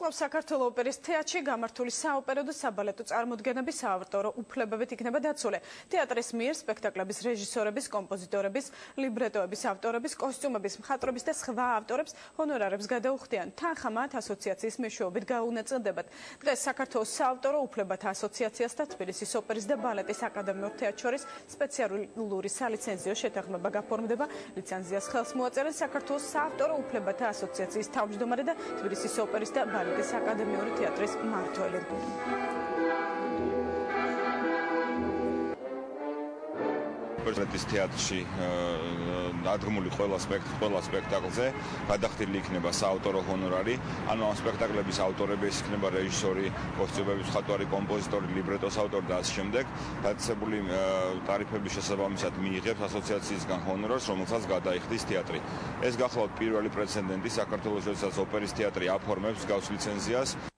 კვლავ საქართველოს ოპერის თეატრში გამართული საოპერო და საბალეტო წარმოდგენების საავტორო უფლებებით იქნება დაცული. თეატრის მიერ სპექტაკლების რეჟისორების, კომპოზიტორების, ლიბრეტოების ავტორების, კოსტიუმების მხატვრების და სხვა ავტორებს ჰონორარებს გადაუხდიან. თანხა მათ ასოციაციის მეშვეობით გაუნაწილდებათ. დღეს საქართველოს საავტორო უფლებათა ასოციაციას და თბილისის ოპერის და ბალეტის აკადემიურ თეატრს შორის სპეციალური სალიცენზიო შეთანხმება გაფორმდება. ლიცენზიას ხელს მოაწერენ საქართველოს საავტორო უფლებათა ასოციაციის თავმჯდომარე და თბილისის ოპერის და ბალეტის აკადემიური თეატრის მმართველი. ბალეტის თეატრში დადგმული ყველა სპექტაკლზე გადახდილი იქნება საავტორო ჰონორარი, ანუ ამ სპექტაკლების ავტორები იქნება რეჟისორი, კოსტიუმების მხატვარი, კომპოზიტორი, ლიბრეტოს ავტორი და ასე შემდეგ. დაწესებული ტარიფების შესაბამისად მიიღებს ასოციაციისგან ჰონორარს, რომელსაც გადაიხდის თეატრი. ეს გახლავთ პირველი პრეცედენტი საქართველოს, როდესაც ოპერის თეატრი აფორმებს გავს ლიცენზიას.